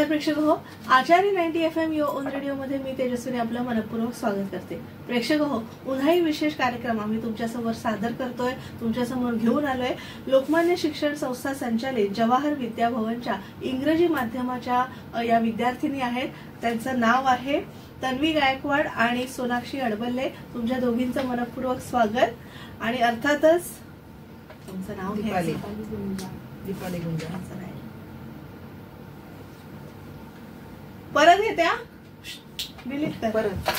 प्रेक्षक हो, आचार्य 90 FM yo on radio मध्ये मी तेजस्विनी आपलं मनपूर्वक स्वागत करते। प्रेक्षक हो, उन्हाळी विशेष कार्यक्रम आम्ही तुमच्यासमोर सादर करतोय, तुमच्यासमोर घेऊन आलोय। लोकमान्य शिक्षण संस्था संचालित जवाहर विद्या भवनच्या इंग्रजी माध्यमाच्या या विद्यार्थिनी आहेत। त्यांचं नाव आहे तन्वी गायकवाड आणि सोनाक्षी अडबल्ले। तुमच्या दोघींचं मनपूर्वक स्वागत आणि अर्थातच तुमचं नाव दीपाली गुंजा परत येत्या डिलीट कर परत।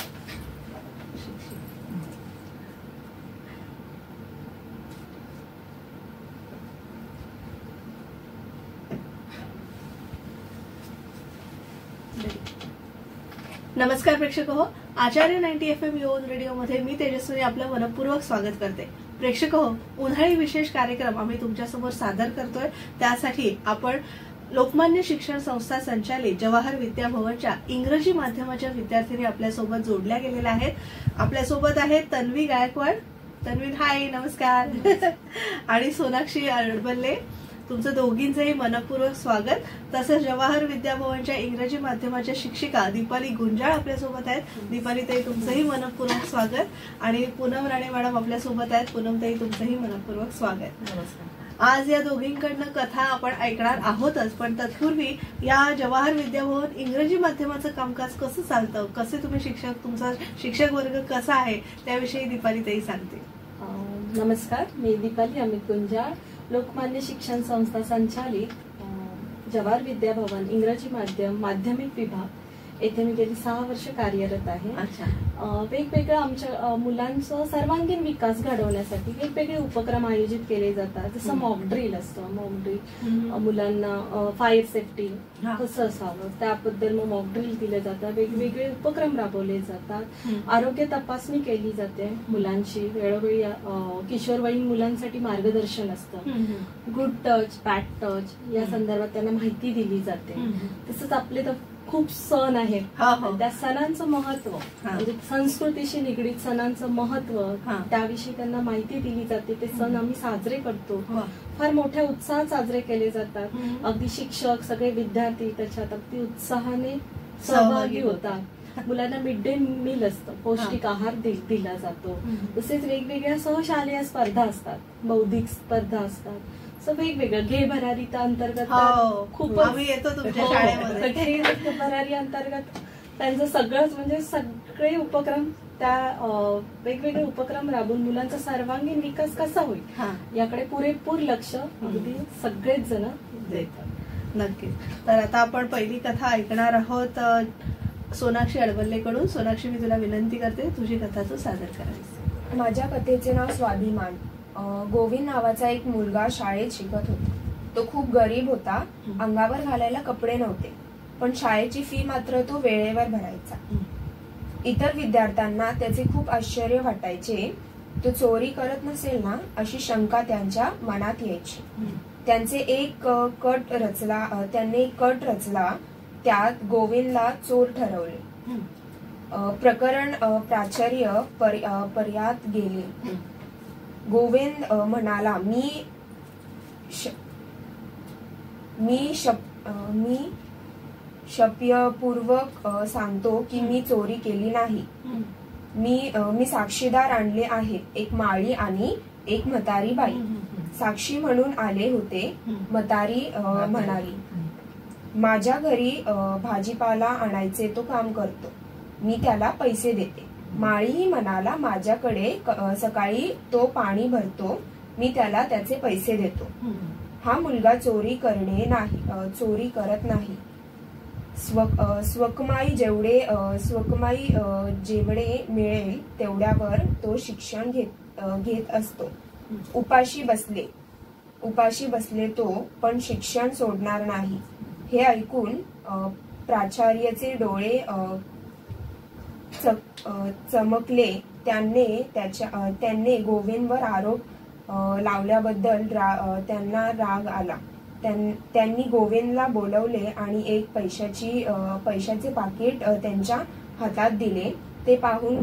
नमस्कार प्रेक्षक हो, आचार्य 90 FM यो ऑन रेडिओ मध्ये मी तेजस्विनी आपलं मनपूर्वक स्वागत करते। प्रेक्षक हो, उन्हाळी विशेष कार्यक्रम आम्ही तुमच्यासमोर सादर करतोय। त्यासाठी आपण लोकमान्य शिक्षण संस्था संचालित जवाहर विद्या भवनच्या इंग्रजी माध्यमाच्या विद्यार्थिनी आपल्यासोबत जोडल्या गेलेल्या आहेत। आपल्यासोबत आहेत तन्वी गायकवाड। तन्वी हाय, नमस्कार। आणि सोनाक्षी अडबल्ले। तुमचं दोघींचंही मनपूर्वक स्वागत। तसंच जवाहर विद्या भवनच्या इंग्रजी माध्यमाच्या शिक्षिका दीपाली गुंजाळ आपल्यासोबत आहेत। दीपाली ताई, तुमचंही मनपूर्वक स्वागत। आणि पूनम राणे मॅडम आपल्यासोबत आहेत। पूनम ताई, तुमचंही मनपूर्वक स्वागत। नमस्कार। आज या दोघींकडनं कथा आपण ऐकणार आहोतच, पण तत्पूर्वी या जवाहर विद्या भवन इंग्रजी माध्यमाचं कामकाज कसं चालतं, कसे तुम्ही शिक्षक, तुमचा शिक्षक वर्ग कसा आहे, त्याविषयी दीपाली ताई सांगते। नमस्कार, मी दीपाली अमित गुंजाळ, लोकमान्य शिक्षण संस्था संचालित जवाहर विद्या भवन इंग्रजी माध्यम माध्यमिक विभाग येथे मी गेली 6 वर्ष कार्यरत आहे। वेगवेगळ्या आमच्या मुलांचा सर्वांगीण विकास घडवण्यासाठी वेगवेगळे उपक्रम आयोजित केले जातात। जसं मॉक ड्रिल असतं, मॉक ड्रिल मुलांना फायर सेफ्टी कसं असावं त्याबद्दल मग मॉक ड्रिल दिले जातात। वेगवेगळे उपक्रम राबवले जातात। आरोग्य तपासणी केली जाते मुलांची, वेळोवेळी किशोरवयीन मुलांसाठी मार्गदर्शन असतं। गुड टच, बॅड टच या संदर्भात त्यांना माहिती दिली जाते। तसंच आपले तर खूप सण आहेत, त्या सणांचं महत्व म्हणजे संस्कृतीशी निगडीत सणांचं महत्व त्याविषयी त्यांना माहिती दिली जाते। ते सण आम्ही साजरे करतो, फार मोठ्या उत्साहात साजरे केले जातात। अगदी शिक्षक, सगळे विद्यार्थी त्याच्यात अगदी उत्साहाने सहभागी होतात। मुलांना मिड डे मील असतं, पौष्टिक आहार दिला जातो। तसेच वेगवेगळ्या सहशालेय स्पर्धा असतात, बौद्धिक स्पर्धा असतात, वेगवेगळं घे भरारी अंतर्गत खूप आम्ही येतो तुमच्या शाळेमध्ये। घे भरारी अंतर्गत त्यांचं सगळंच म्हणजे सगळे उपक्रम, त्या वेगवेगळे उपक्रम राबवून मुलांचा सर्वांगीण विकास कसा होईल याकडे पुरेपूर लक्ष अगदी सगळेच जण देतात। नक्कीच। तर आता आपण पहिली कथा ऐकणार आहोत सोनाक्षी अडबल्लेकडून। सोनाक्षी, मी तुला विनंती करते तुझी कथा तू सादर करावीस। माझ्या कथेचे नाव स्वाभिमान। गोविंद नावाचा एक मुलगा शाळेत शिकत होता। तो खूप गरीब होता, अंगावर घालायला कपडे नव्हते, पण शाळेची फी मात्र तो वेळेवर भरायचा। इतर विद्यार्थ्यांना त्याचे खूप आश्चर्य वाटायचे। तो चोरी करत नसेल ना अशी शंका त्यांच्या मनात यायची। त्यांनी एक कट रचला, त्यात गोविंदला चोर ठरवले। प्रकरण प्राचार्य पर्यात गेले। गोविंद म्हणाला, मी शपथपूर्वक सांगतो की मी चोरी केली नाही। मी साक्षीदार आणले आहेत, एक माळी आणि एक म्हातारी बाई। साक्षी म्हणून आले होते। म्हातारी म्हणाली, माझ्या घरी भाजीपाला आणायचे तो काम करतो, मी त्याला पैसे देते। माळीही म्हणाला, माझ्याकडे सकाळी तो पाणी भरतो, मी त्याला त्याचे पैसे देतो। हा मुलगा चोरी करत नाही। स्वकमाई जेवढे मिळेल तेवढ्यावर तो शिक्षण घेत असतो। उपाशी बसले तो, पण शिक्षण सोडणार नाही। हे ऐकून प्राचार्याचे डोळे चमकले। त्यांनी गोविंदवर आरोप लावल्याबद्दल त्यांना राग आला। त्यांनी गोविंदला बोलवले आणि एक पैशाचे पाकिट त्यांच्या हातात दिले। ते पाहून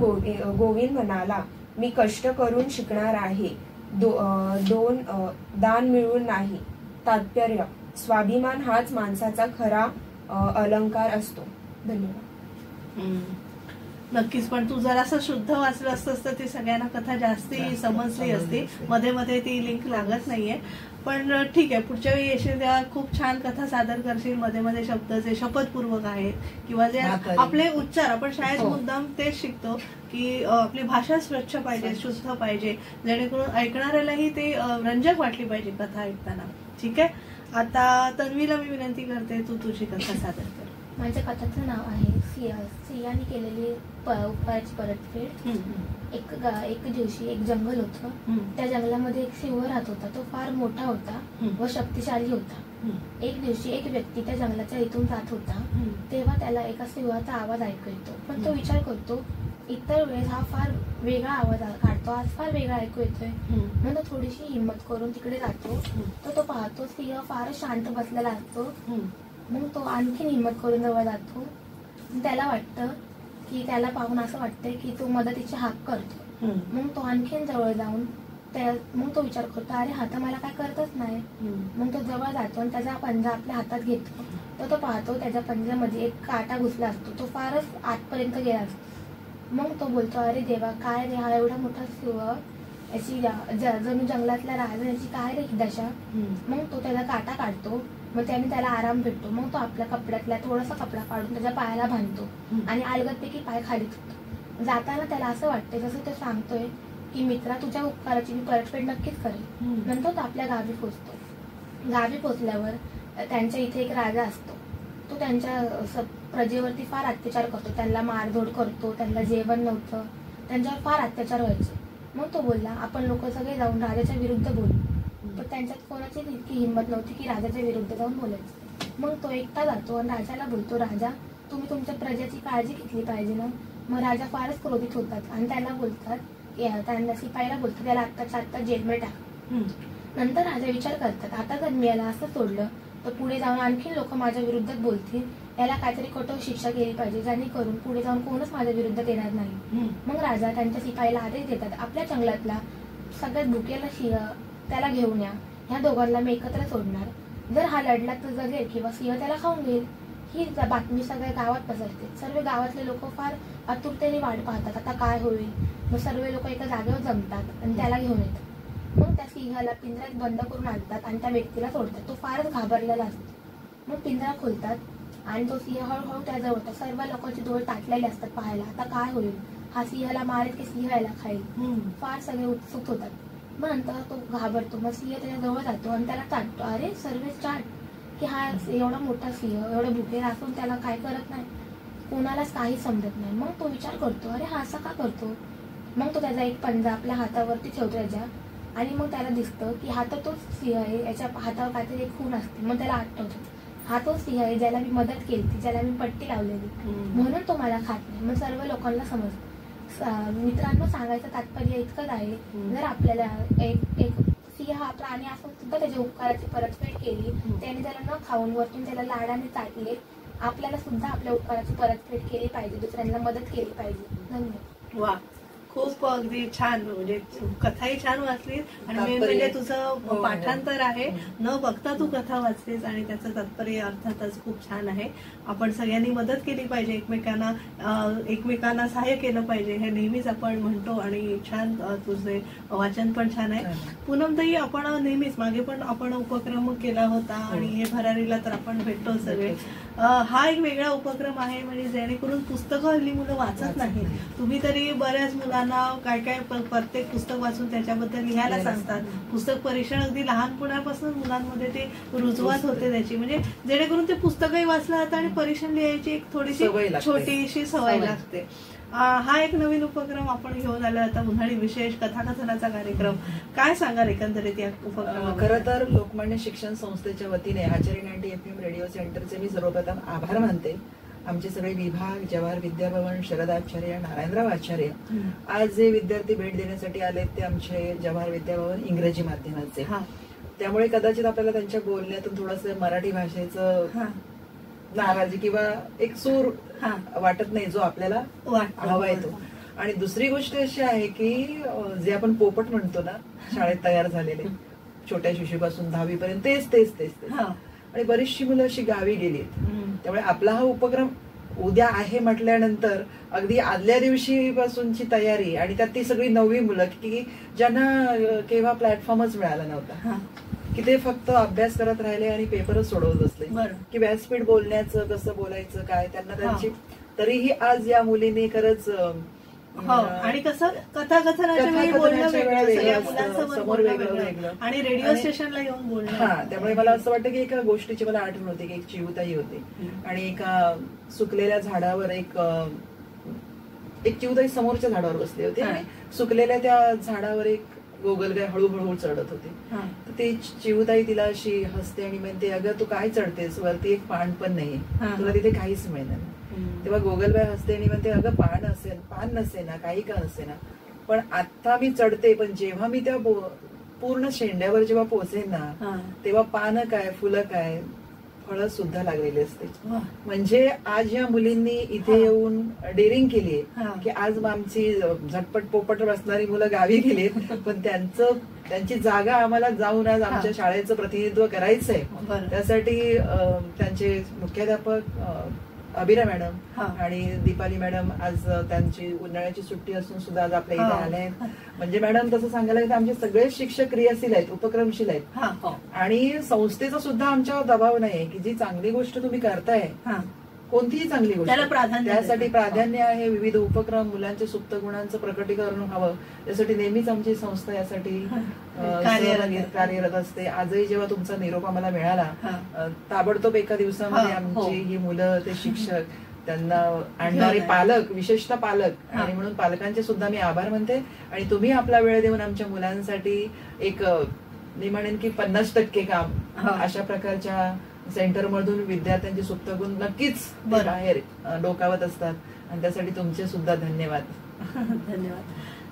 गोविंद म्हणाला, मी कष्ट करून शिकणार आहे, दान मिळून नाही। तात्पर्य: स्वाभिमान हाच माणसाचा खरा अलंकार असतो. धन्यवाद. नक्कीच, पण तू जरासं शुद्ध वाचलं असतं तर ती सगळ्यांना कथा जास्ती समजली असती. मध्ये मध्ये ती लिंक लागत नाहीये. पण ठीक आहे, पुढच्या वेळी येशील तेव्हा खूप छान कथा सादर करशील. मध्ये मध्ये शब्द जे शपथपूर्वक आहेत किंवा जे आपले उच्चार आपण शाळेत मुद्दाम तेच शिकतो की आपली भाषा स्वच्छ पाहिजे, शुद्ध पाहिजे, जेणेकरून ऐकणाऱ्यालाही ते रंजक वाटली पाहिजे कथा ऐकताना. ठीक आहे, आता तन्वीला मी विनंती करते, तू तुझी कथा सादर कर. माझ्या कथाचं नाव आहे सिंहाने केलेली उपकाराची परतफेड. एक दिवशी एक जंगल होतं. त्या जंगलामध्ये एक सिंह राहत होता. तो फार मोठा होता व शक्तिशाली होता. एक दिवशी एक व्यक्ती त्या जंगलाच्या इथून जात होता. तेव्हा त्याला एका सिंहाचा आवाज ऐकू येतो. पण तो विचार करतो, इतर वेळेस हा फार वेगळा आवाज काढतो, आज फार वेगळा ऐकू येतोय. म्हणून तो थोडीशी हिंमत करून तिकडे जातो. तो पाहतो सिंह फारच शांत बसलेला असतो. मग तो आणखीन हिंमत करून जवळ जातो. त्याला वाटतं की त्याला पाहून असं वाटतंय की तो मदतीची हाक करतो. मग तो आणखीन जवळ जाऊन मग तो विचार करतो, अरे हा तर मला काय करतच नाही. मग तो जवळ जातो आणि त्याचा पंजा आपल्या हातात घेतो. तर तो पाहतो त्याच्या पंजामध्ये एक काटा घुसला असतो. तो फारच आतपर्यंत गेला असतो. मग तो बोलतो, अरे देवा, काय रे हा एवढा मोठा सिंह, याची जणू जंगलातल्या राजाची काय रे ही दशा. मग तो त्याचा काटा काढतो. मग त्याने त्याला आराम भेटतो. मग तो आपल्या कपड्यातला थोडासा कपडा काढून त्याच्या पायाला बांधतो आणि अलगदपैकी पाय खाली ठेवतो. जाताना त्याला असं वाटतंय, जसं तो सांगतोय की मित्रा, तुझ्या उपकाराची मी परतफेड नक्कीच करेल. नंतर तो आपल्या गावी पोचतो. गावी पोचल्यावर त्यांच्या इथे एक राजा असतो. तो त्यांच्या प्रजेवरती फार अत्याचार करतो. त्यांना मारधोड करतो, त्यांना जेवण नव्हतं, त्यांच्यावर फार अत्याचार व्हायचे. मग तो बोलला, आपण लोक सगळे जाऊन राजाच्या विरुद्ध बोलू. पण त्यांच्यात कोणाची इतकी हिंमत नव्हती की राजाच्या विरुद्ध जाऊन बोलायचं. मग तो एकटा जातो आणि राजाला बोलतो, राजा, तुम्ही तुमच्या प्रजेची काळजी घेतली पाहिजे ना. मग राजा फारच क्रोधित होतात आणि त्याला बोलतात, त्यांना शिपाईला बोलतात, त्याला आत्ताच्या आत्ता जेलमध्ये टाक. नंतर राजा विचार करतात, आता जर मी याला असं सोडलं तर पुढे जाऊन आणखीन लोक माझ्या विरुद्धात बोलतील. याला काहीतरी कठोर शिक्षा केली पाहिजे, जेणेकरून पुढे जाऊन कोणच माझ्या विरुद्धात येणार नाही. मग राजा त्यांच्या शिपाईला आदेश देतात, आपल्या जंगलातला सगळ्यात भुकेला सिंह त्याला घेऊन या. ह्या दोघांना मी एकत्र सोडणार. जर हा लढला तर जगेल किंवा सिंह त्याला खाऊन घेईल. ही बातमी सगळ्या गावात पसरते. सर्व गावातले लोक फार आतुरतेने वाट पाहतात, आता काय होईल. मग सर्व लोक एका जागेवर जमतात आणि त्याला घेऊन येतात. मग त्या सिंहाला पिंजऱ्यात बंद करून आणतात आणि त्या व्यक्तीला सोडतात. तो फारच घाबरलेला असतो. मग पिंजरा खोलतात आणि तो सिंह हळूहळू त्याजवळ होता. सर्व लोकांचे डोळे ताटलेले असतात पाहायला, आता काय होईल, हा सिंहाला मारेल की सिंह याला खाईल. फार सगळे उत्सुक होतात. मग नंतर तो घाबरतो. मग सिंह त्याच्या जवळ जातो आणि त्याला चाटतो. अरे सर्वच चाट की हा एवढा मोठा सिंह एवढा भुकेला असून त्याला काय करत नाही, कोणालाच काही समजत नाही. मग तो विचार करतो, अरे हा असा का करतो. मग तो त्याचा एक पंजा आपल्या हातावरती ठेवतो त्याच्या. आणि मग त्याला दिसतं की हा तर तोच सिंह आहे, याच्या हातावर काहीतरी एक खून असते. मग त्याला आठवतो, हा तोच सिंह आहे ज्याला मी मदत केली, ज्याला मी पट्टी लावलेली, म्हणून तो मला खात नाही. मग सर्व लोकांना समजतं. मित्रांनो, सांगायचं तात्पर्य इतकंच आहे, जर आपल्याला एक सिंह हा प्राणी असून सुद्धा त्याच्या उपकाराची परतफेड केली, त्याने त्याला न खाऊन वरतून त्याला लाडाने चाटले, आपल्याला सुद्धा आपल्या उपकाराची परतफेड केली पाहिजे, दुसऱ्यांना मदत केली पाहिजे. धन्यवाद. वा, खूप अगदी छान. म्हणजे कथाही छान वाचलीस आणि मेन म्हणजे तुझं पाठांतर आहे, न बघता तू कथा वाचलीस आणि त्याचं तात्पर्य अर्थातच खूप छान आहे. आपण सगळ्यांनी मदत केली पाहिजे, एकमेकांना सहाय्य केलं पाहिजे, हे नेहमीच आपण म्हणतो. आणि छान तुझे वाचन पण छान आहे. पूनमताई, आपण नेहमीच मागे पण आपण उपक्रम केला होता आणि हे भरारीला तर आपण भेटतो सगळे. हा एक वेगळा उपक्रम आहे, म्हणजे जेणेकरून पुस्तकं हल्ली मुलं वाचत नाही. तुम्ही तरी बऱ्याच मुलांना काय काय प्रत्येक पुस्तक वाचून त्याच्याबद्दल लिहायला सांगतात. पुस्तक परीक्षण अगदी लहानपणापासून मुलांमध्ये ते रुजवात होते त्याची, म्हणजे जेणेकरून ते पुस्तकही वाचलं जातं आणि परीक्षण लिहायची एक थोडीशी छोटीशी सवय लागते. हा एक नवीन उपक्रम आपण घेऊन आलो आता, उन्हाळी विशेष कथाकथनाचा कार्यक्रम. काय सांगाल एकंदरीत या उपक्रम? खरं तर लोकमान्य शिक्षण संस्थेच्या वतीने आचार्य 90 FM रेडिओ सेंटरचे मी सर्वप्रथम आभार मानते. आमचे सगळे विभाग, जवाहर विद्याभवन, शरद आचार्य, नारायणराव आचार्य, आज जे विद्यार्थी भेट देण्यासाठी आले ते आमचे जवाहर विद्याभवन इंग्रजी माध्यमाचे. त्यामुळे कदाचित आपल्याला त्यांच्या बोलण्यातून थोडंसं मराठी भाषेचं नाराजी किंवा एक सूर वाटत नाही जो आपल्याला हवा येतो. आणि दुसरी गोष्ट अशी आहे की जे आपण पोपट म्हणतो ना, शाळेत तयार झालेले छोट्या शिशूपासून 10वी पर्यंत तेच आणि बरीचशी मुलं अशी गावी गेलीत. त्यामुळे आपला हा उपक्रम उद्या आहे म्हटल्यानंतर अगदी आदल्या दिवशी पासूनची तयारी आणि त्यात ती सगळी नवी मुलं की ज्यांना केव्हा प्लॅटफॉर्मच मिळाला नव्हता, की ते फक्त अभ्यास करत राहिले आणि पेपरच सोडवत बसले, की व्यासपीठ बोलण्याचं कसं बोलायचं काय त्यांना त्यांची. तरीही आज या मुलीने खरंच आणि कसं कथाकथनाच्या वेळी बोलणं वेगळं, समोर वेगळं आणि रेडिओ स्टेशनला येऊन बोलणं. त्यामुळे मला असं वाटतं की एका गोष्टीची मला आठवण होती की एक चिवताई होती आणि एका सुकलेल्या झाडावर एक चिवताई समोरच्या झाडावर बसली होती आणि सुकलेल्या त्या झाडावर एक गोगलगाय हळूहळू चढत होती. तर ती चिवताई तिला अशी हसते आणि म्हणते, अगं तू काय चढतेस, वरती एक पान पण नाहीये, तुला तिथे काहीच मिळणार नाही. तेव्हा गोगलबाई हसते आणि म्हणते, अगं पान नसे ना, काही का नसे ना, पण आता मी चढते, पण जेव्हा मी त्या पूर्ण शेंड्यावर जेव्हा पोहोचेन ना, तेव्हा पानं काय, फुलं काय, फळं सुद्धा लागलेली असते. म्हणजे आज या मुलींनी इथे येऊन डेअरिंग केली की आज आमची झटपट पोपट बसणारी मुलं गावी गेलीत, पण त्यांची जागा आम्हाला जाऊन आज आमच्या शाळेचं प्रतिनिधित्व करायचंय. त्यासाठी त्यांचे मुख्याध्यापक अभिरा मॅडम आणि दीपाली मॅडम आज त्यांची उन्हाळ्याची सुट्टी असून सुद्धा आज आपल्या इथे आल्या आहेत. म्हणजे मॅडम तसं सांगायला गेलं आमचे सगळे शिक्षक क्रियाशील आहेत, उपक्रमशील आहेत आणि संस्थेचा सुद्धा आमच्यावर दबाव नाहीये की जी चांगली गोष्ट तुम्ही करताय, कोणतीही चांगली गोष्ट त्यासाठी प्राधान्य आहे. विविध उपक्रम, मुलांच्या सुप्त गुणांचं प्रकटीकरण व्हावं यासाठी नेहमीच आमची संस्था यासाठी कार्यरत असते. आजही जेव्हा तुमचा निरोप आम्हाला मिळाला, ताबडतोब एका दिवसामध्ये आमची ही मुलं, ते शिक्षक, त्यांना आणणारे पालक, विशेषतः पालक, आणि म्हणून पालकांचे सुद्धा मी आभार मानते. आणि तुम्ही आपला वेळ देऊन आमच्या मुलांसाठी एक मी म्हणेन की 50% काम अशा प्रकारच्या सेंटर मधून विद्यार्थ्यांचे सुप्त गुण नक्कीच बाहेर डोकावत असतात आणि त्यासाठी तुमचे सुद्धा धन्यवाद. धन्यवाद.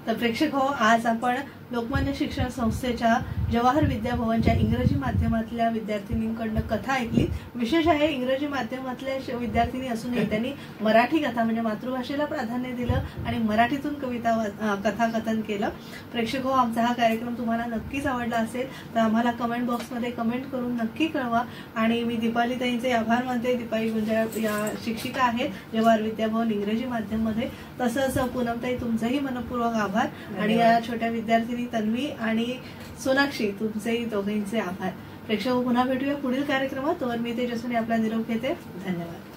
तर प्रेक्षक हो, आज आपण लोकमान्य शिक्षण संस्थेच्या जवाहर विद्याभवनच्या इंग्रजी माध्यमातल्या विद्यार्थिनींकडनं कथा ऐकली. विशेष आहे, इंग्रजी माध्यमातल्या विद्यार्थिनी असूनही त्यांनी मराठी कथा म्हणजे मातृभाषेला प्राधान्य दिलं आणि मराठीतून कथाकथन केलं. प्रेक्षक हो, आमचा हा कार्यक्रम तुम्हाला नक्कीच आवडला असेल तर आम्हाला कमेंट बॉक्समध्ये कमेंट करून नक्की कळवा. आणि मी दीपाली ताईंचे आभार मानते. दीपाली गुंजाळ या शिक्षिका आहेत जवाहर विद्याभवन इंग्रजी माध्यममध्ये. तसंच पूनमताई तुमचंही मनपूर्वक आभार. आणि या छोट्या विद्यार्थिनी तन्वी आणि सोनाक्षी तुमचेही दोघांचे आभार. प्रेक्षक पुन्हा भेटूया पुढील कार्यक्रमात. तोवर मी तेजस्विनी आपला निरोप घेते. धन्यवाद.